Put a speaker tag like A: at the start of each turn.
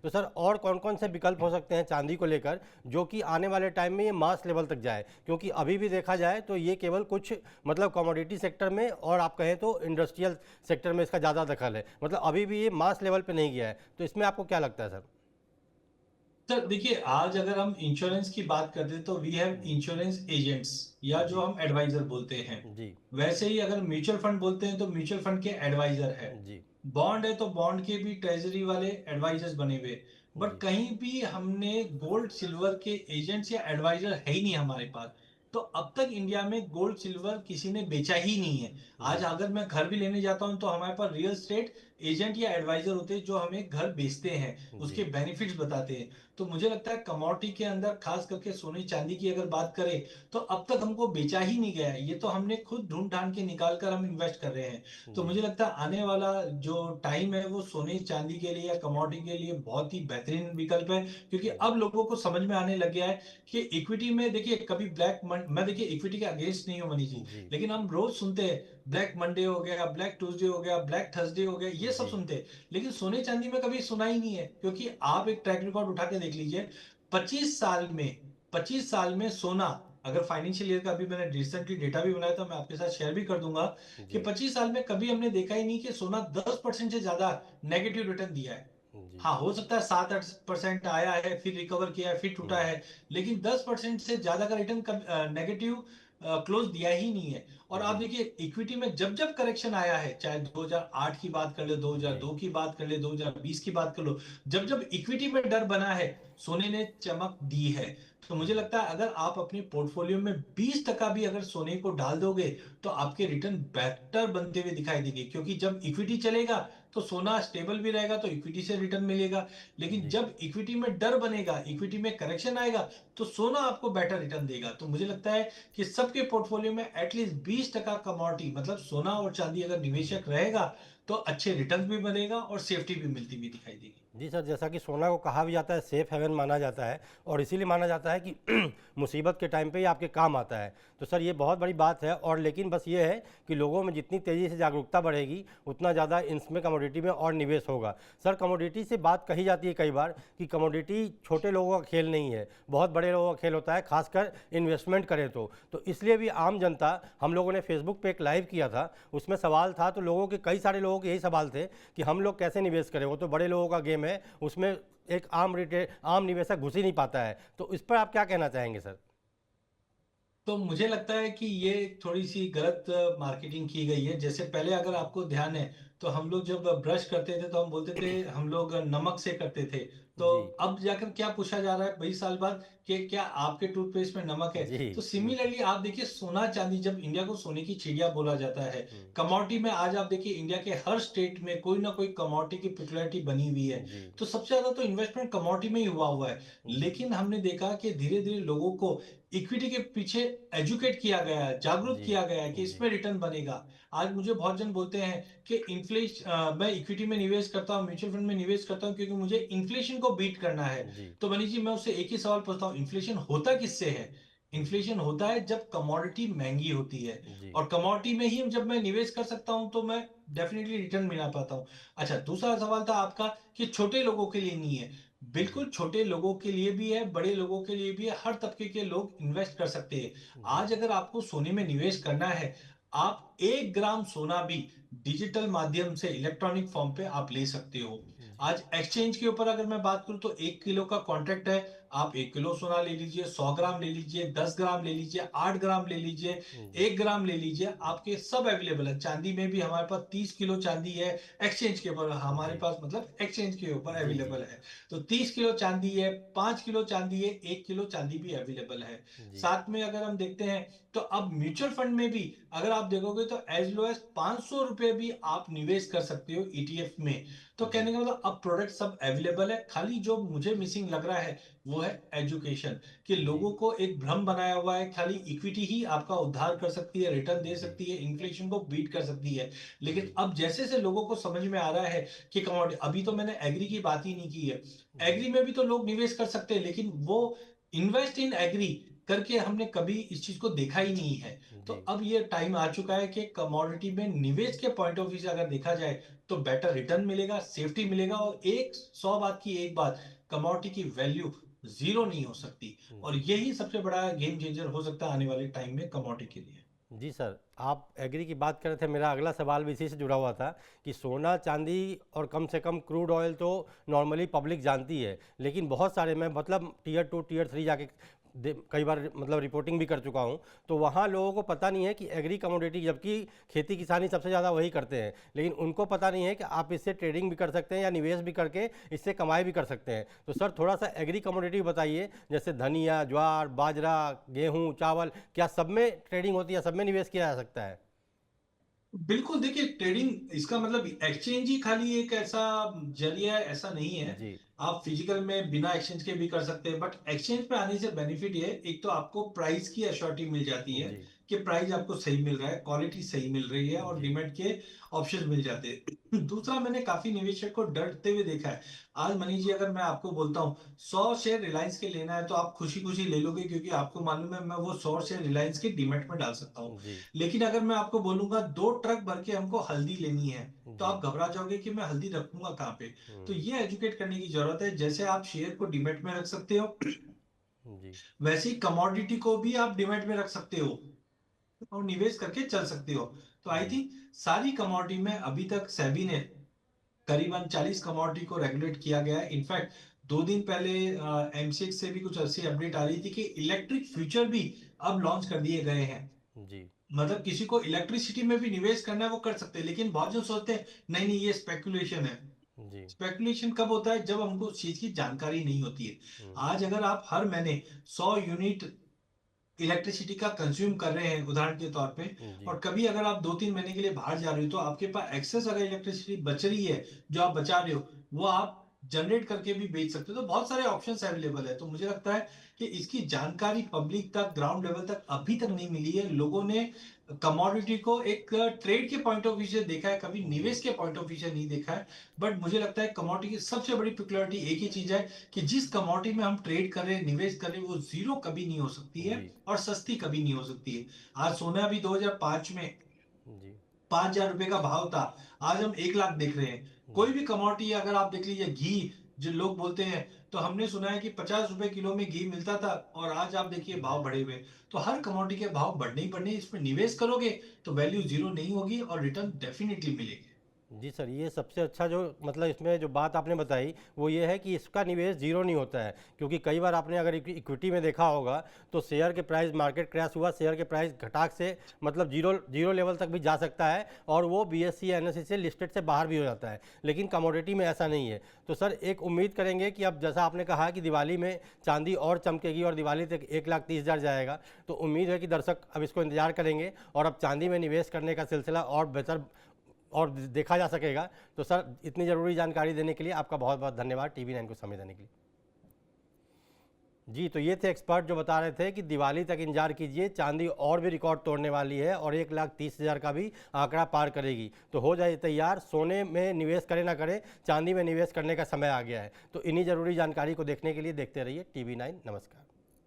A: तो सर और कौन कौन से विकल्प हो सकते हैं चांदी को लेकर जो कि आने वाले टाइम में ये मास लेवल तक जाए, क्योंकि अभी भी देखा जाए तो ये केवल कुछ मतलब कमोडिटी सेक्टर में और आप कहें तो इंडस्ट्रियल सेक्टर में इसका ज़्यादा दखल है, मतलब अभी भी ये मास लेवल पे नहीं गया है। तो इसमें आपको क्या लगता है सर?
B: सर देखिए, आज अगर हम इंश्योरेंस की बात करते हैं तो वी हैव इंश्योरेंस एजेंट्स, या जो
A: जी
B: हम एडवाइजर बोलते हैं।
A: जी
B: वैसे ही अगर म्यूचुअल फंड बोलते हैं तो म्यूचुअल फंड के एडवाइजर है।
A: जी
B: बॉन्ड है तो बॉन्ड के भी ट्रेजरी वाले एडवाइजर्स बने हुए। बट
A: जी
B: कहीं भी हमने गोल्ड सिल्वर के एजेंट्स या एडवाइजर है ही नहीं हमारे पास। तो अब तक इंडिया में गोल्ड सिल्वर किसी ने बेचा ही नहीं है। आज
A: जी
B: अगर मैं घर भी लेने जाता हूं तो हमारे पास रियल एस्टेट एजेंट या एडवाइजर होते हैं जो हमें घर बेचते हैं, उसके
A: जी
B: बेनिफिट्स बताते हैं। तो मुझे लगता है कमोडिटी के अंदर खास करके सोने चांदी की अगर बात करें तो अब तक हमको बेचा ही नहीं गया है, ये तो हमने खुद ढूंढ ढांड के निकाल कर हम इन्वेस्ट कर रहे हैं। तो
A: जी
B: मुझे लगता है आने वाला जो टाइम है वो सोने चांदी के लिए या कमोडिटी के लिए बहुत ही बेहतरीन विकल्प है। क्योंकि
A: जी
B: अब लोगों को समझ में आने लग गया है कि इक्विटी में देखिए कभी मैं देखिए इक्विटी के अगेंस्ट नहीं हूं मनी जी।
A: जी
B: लेकिन हम रोज सुनते हैं ब्लैक मंडे हो गया, ब्लैक ट्यूसडे हो गया, ब्लैक थर्सडे हो गया, ये सब
A: जी
B: सुनते हैं। लेकिन सोने चांदी में कभी सुना ही नहीं है। क्योंकि आप एक ट्रैक रिकॉर्ड उठा के देख लीजिए, 25 साल में 25 साल में सोना, अगर फाइनेंशियल ईयर का अभी मैंने रिसेंटली डेटा भी बनाया था, मैं आपके साथ शेयर भी कर दूंगा कि
A: जी
B: 25 साल में कभी हमने देखा ही नहीं कि सोना 10% से ज्यादा नेगेटिव रिटर्न दिया है।
A: जी
B: हाँ, हो सकता है 7-8% आया है, फिर रिकवर किया है, फिर टूटा है। लेकिन 10% से ज्यादा का रिटर्न नेगेटिव क्लोज दिया ही नहीं है। और आप
A: जी
B: देखिए इक्विटी में जब जब करेक्शन आया है, चाहे 2008 की बात कर ले,
A: जी
B: 2002 की बात कर ले, 2020 की बात कर लो, जब जब इक्विटी में डर बना है सोने ने चमक दी है। तो मुझे
A: जी
B: लगता है अगर आप अपने पोर्टफोलियो में 20% भी अगर सोने को डाल दोगे तो आपके रिटर्न बेहतर बनते हुए दिखाई देंगे। क्योंकि जब इक्विटी चलेगा तो सोना स्टेबल भी रहेगा तो इक्विटी से रिटर्न मिलेगा। लेकिन
A: जी
B: जब इक्विटी में डर बनेगा, इक्विटी में करेक्शन आएगा, तो सोना आपको बेटर रिटर्न देगा। तो मुझे लगता है कि सबके पोर्टफोलियो में एटलीस्ट 20% कमोडिटी मतलब सोना और चांदी अगर
A: जी
B: निवेशक रहेगा तो अच्छे रिटर्न भी बनेगा और सेफ्टी भी मिलती हुई दिखाई देगी।
A: जी सर, जैसा कि सोना को कहा भी जाता है सेफ हेवन माना जाता है, और इसीलिए माना जाता है कि मुसीबत के टाइम पे ये आपके काम आता है। तो सर ये बहुत बड़ी बात है, और लेकिन बस ये है कि लोगों में जितनी तेज़ी से जागरूकता बढ़ेगी उतना ज़्यादा इसमें कमोडिटी में और निवेश होगा। सर कमोडिटी से बात कही जाती है कई बार कि कमोडिटी छोटे लोगों का खेल नहीं है, बहुत बड़े लोगों का खेल होता है, खासकर इन्वेस्टमेंट करें तो इसलिए भी आम जनता, हम लोगों ने फेसबुक पे एक लाइव किया था, उसमें सवाल था, तो लोगों के कई सारे लोगों के यही सवाल थे कि हम लोग कैसे निवेश करें, वो तो बड़े लोगों का गेम है, उसमें एक आम निवेशक घुस ही नहीं पाता है। तो इस पर आप क्या कहना चाहेंगे सर?
B: तो मुझे लगता है कि ये थोड़ी सी गलत मार्केटिंग की गई है। जैसे पहले अगर आपको ध्यान है तो हम लोग जब ब्रश करते थे तो हम बोलते थे हम लोग नमक से करते थे। तो
A: जी
B: अब जाकर क्या पूछा जा रहा है 20 साल बाद कि क्या आपके टूथपेस्ट में नमक है?
A: जी
B: तो
A: बिल्कुल।
B: सिमिलरली आप देखिए सोना चांदी, जब इंडिया को सोने की चिड़िया बोला जाता है,
A: हम्म,
B: कमोडिटी में आज आप देखिए इंडिया के हर स्टेट में कोई ना कोई कमोडिटी की पॉपुलैरिटी बनी हुई है।
A: जी
B: तो सबसे ज्यादा तो इन्वेस्टमेंट कमोडिटी में ही हुआ है।
A: जी
B: लेकिन हमने देखा कि धीरे धीरे लोगों को इक्विटी के पीछे एजुकेट किया गया है, जागरूक
A: जी
B: किया गया है कि
A: जी
B: इसमें रिटर्न बनेगा। आज मुझे बहुत जन बोलते हैं कि इन्फ्लेशन, मैं इक्विटी में निवेश करता हूँ, म्यूचुअल फंड में निवेश करता हूँ क्योंकि मुझे इन्फ्लेशन को बीट करना है।
A: जी
B: तो मनीष जी, मैं उससे एक ही सवाल पूछता हूँ, इन्फ्लेशन होता किससे है? इन्फ्लेशन होता है जब कमोडिटी महंगी होती है।
A: जी
B: और कमोडिटी में ही जब मैं निवेश कर सकता हूं तो मैं डेफिनेटली रिटर्न मिला पाता हूं। अच्छा, दूसरा सवाल था आपका कि छोटे लोगों के लिए नहीं है।
A: जी
B: बिल्कुल छोटे लोगों के लिए भी है, बड़े लोगों के लिए भी है, हर तबके के लोग इन्वेस्ट कर सकते हैं।
A: जी
B: आज अगर आपको सोने में निवेश करना है, आप 1 ग्राम सोना भी डिजिटल माध्यम से इलेक्ट्रॉनिक फॉर्म पे आप ले सकते हो।
A: जी
B: आज एक्सचेंज के ऊपर अगर मैं बात करूं तो 1 किलो का कॉन्ट्रैक्ट है। आप 1 किलो सोना ले लीजिए, 100 ग्राम ले लीजिए, 10 ग्राम ले लीजिए, 8 ग्राम ले लीजिए,
A: जी
B: 1 ग्राम ले लीजिए, आपके सब अवेलेबल है। चांदी में भी हमारे पास 30 किलो चांदी है एक्सचेंज के ऊपर, हमारे
A: जी
B: पास मतलब एक्सचेंज के ऊपर
A: जी जी
B: अवेलेबल है। तो 30 किलो चांदी है, 5 किलो चांदी है, 1 किलो चांदी भी अवेलेबल है।
A: जी
B: साथ में अगर हम देखते हैं तो अब म्यूचुअल फंड में भी अगर आप देखोगे तो एज लो एज ₹500 भी आप निवेश कर सकते हो ईटीएफ में। तो
A: जी
B: कहने का मतलब अब प्रोडक्ट सब अवेलेबल है। खाली जो मुझे मिसिंग लग रहा है वो है एजुकेशन, कि
A: जी
B: लोगों को एक भ्रम बनाया हुआ है खाली इक्विटी ही आपका उद्धार कर सकती है, रिटर्न दे
A: जी
B: सकती है, इन्फ्लेशन को बीट कर सकती है। लेकिन
A: जी
B: अब जैसे से लोगों को समझ में आ रहा है कि कमोडिटी, अभी तो मैंने एग्री की बात ही नहीं की है,
A: जी
B: एग्री में भी तो लोग निवेश कर सकते हैं, लेकिन वो इन्वेस्ट इन एग्री करके हमने कभी इस चीज को देखा ही नहीं है। तो
A: जी
B: अब ये टाइम आ चुका है कि कमोडिटी में निवेश के पॉइंट ऑफ व्यू से अगर देखा जाए तो बेटर रिटर्न मिलेगा, सेफ्टी मिलेगा, और एक 100 बात की एक बात, कमोडिटी की वैल्यू जीरो नहीं हो सकती। और
A: जी
B: यही सबसे बड़ा गेम चेंजर हो सकता है आने वाले टाइम में कमोडिटी के लिए।
A: जी सर, आप एग्री की बात कर रहे थे, मेरा अगला सवाल भी इसी से जुड़ा हुआ था कि सोना चांदी और कम से कम क्रूड ऑयल तो नॉर्मली पब्लिक जानती है, लेकिन बहुत सारे, मैं मतलब टीयर 2 टीयर 3 जाके कई बार मतलब रिपोर्टिंग भी कर चुका हूँ, तो वहाँ लोगों को पता नहीं है कि एग्री कमोडिटी, जबकि खेती किसानी सबसे ज़्यादा वही करते हैं, लेकिन उनको पता नहीं है कि आप इससे ट्रेडिंग भी कर सकते हैं या निवेश भी करके इससे कमाई भी कर सकते हैं। तो सर थोड़ा सा एग्री कमोडिटी बताइए, जैसे धनिया, ज्वार, बाजरा, गेहूँ, चावल, क्या सब में ट्रेडिंग होती है, सब में निवेश किया जा सकता है?
B: बिल्कुल, देखिए ट्रेडिंग इसका मतलब एक्सचेंज ही खाली एक ऐसा जरिया है, ऐसा नहीं है।
A: जी
B: आप फिजिकल में बिना एक्सचेंज के भी कर सकते हैं, बट एक्सचेंज पे आने से बेनिफिट ये है, एक तो आपको प्राइस की अश्योरिटी मिल जाती है
A: जी
B: कि प्राइस आपको सही मिल रहा है, क्वालिटी सही मिल रही है, और
A: जी
B: डीमैट के ऑप्शन मिल जाते हैं। दूसरा, मैंने काफी निवेशक को डरते हुए देखा है। आज मनीष जी, अगर मैं आपको बोलता हूँ 100 शेयर रिलायंस के लेना है, तो आप खुशी खुशी ले लोगे, क्योंकि आपको मालूम है मैं वो 100 शेयर रिलायंस के डीमैट में डाल सकता हूँ।
A: जी
B: लेकिन अगर मैं आपको बोलूंगा 2 ट्रक भर के हमको हल्दी लेनी है, तो
A: जी
B: आप घबरा जाओगे कि मैं हल्दी रखूंगा कहाँ पे। तो
A: हम्म,
B: ये एजुकेट करने की जरूरत है। जैसे आप शेयर को डीमैट में रख सकते हो,
A: जी
B: वैसे ही कमोडिटी को भी आप डीमैट में रख सकते हो और निवेश करके चल सकते हो। तो आई
A: जी
B: थिंक सारी कमोडिटी में अभी तक सेबी ने करीबन 40 कमोडिटी को रेगुलेट किया गया है। इनफैक्ट 2 दिन पहले एमसीएक्स से भी कुछ ऐसी अपडेट आ रही थी कि इलेक्ट्रिक फ्यूचर भी अब लॉन्च कर दिए गए हैं।
A: जी
B: मतलब किसी को इलेक्ट्रिसिटी में भी निवेश करना है वो कर सकते हैं, लेकिन बहुत जो सोचते हैं नहीं नहीं ये स्पेकुलेशन है।
A: जी
B: स्पेकुलेशन कब होता है? जब हमको उस चीज की जानकारी नहीं होती है।
A: हम्म,
B: आज अगर आप हर महीने 100 यूनिट इलेक्ट्रिसिटी का कंज्यूम कर रहे हैं उदाहरण के तौर पे,
A: जी
B: और कभी अगर आप 2-3 महीने के लिए बाहर जा रहे हो, तो आपके पास एक्सेस अगर इलेक्ट्रिसिटी बच रही है, जो आप बचा रहे हो, वो आप जनरेट करके भी बेच सकते हो। तो बहुत सारे ऑप्शंस अवेलेबल है। तो मुझे लगता है कि इसकी जानकारी पब्लिक तक, ग्राउंड लेवल तक अभी तक नहीं मिली है। लोगों ने कमोडिटी को एक ट्रेड के पॉइंट ऑफ व्यू से देखा है, कभी
A: जी
B: निवेश के पॉइंट ऑफ व्यू से नहीं देखा है। बट मुझे लगता है कमोडिटी की सबसे बड़ी पिक्युलरिटी एक ही चीज है कि जिस कमोडिटी में हम ट्रेड कर रहे हैं, निवेश कर रहे हैं, वो जीरो कभी नहीं हो सकती है
A: जी
B: और सस्ती कभी नहीं हो सकती है। आज सोना भी 2005 में
A: जी
B: 5,000 रुपए का भाव था, आज हम 1 लाख देख रहे हैं। कोई
A: जी
B: भी कमोडिटी अगर आप देख लीजिए, घी जो लोग बोलते हैं, तो हमने सुना है कि 50 रुपए किलो में घी मिलता था, और आज आप देखिए भाव बढ़े हुए। तो हर कमोडिटी के भाव बढ़ने ही बढ़ने, इसमें निवेश करोगे तो वैल्यू जीरो नहीं होगी और रिटर्न डेफिनेटली मिलेगी।
A: जी सर, ये सबसे अच्छा जो मतलब इसमें जो बात आपने बताई वो ये है कि इसका निवेश जीरो नहीं होता है, क्योंकि कई बार आपने अगर इक्विटी में देखा होगा तो शेयर के प्राइस, मार्केट क्रैश हुआ, शेयर के प्राइस घटाक से मतलब जीरो जीरो लेवल तक भी जा सकता है, और वो बीएससी या एनएसई से लिस्टेड से बाहर भी हो जाता है, लेकिन कमोडिटी में ऐसा नहीं है। तो सर एक उम्मीद करेंगे कि अब जैसा आपने कहा कि दिवाली में चांदी और चमकेगी और दिवाली तक 1,30,000 जाएगा, तो उम्मीद है कि दर्शक अब इसको इंतजार करेंगे और अब चांदी में निवेश करने का सिलसिला और बेहतर और देखा जा सकेगा। तो सर इतनी ज़रूरी जानकारी देने के लिए आपका बहुत बहुत धन्यवाद, TV9 को समय देने के लिए। जी, तो ये थे एक्सपर्ट जो बता रहे थे कि दिवाली तक इंतजार कीजिए, चांदी और भी रिकॉर्ड तोड़ने वाली है और 1,30,000 का भी आंकड़ा पार करेगी। तो हो जाइए तैयार, सोने में निवेश करें ना करें, चांदी में निवेश करने का समय आ गया है। तो इन्हीं ज़रूरी जानकारी को देखने के लिए देखते रहिए TV9। नमस्कार।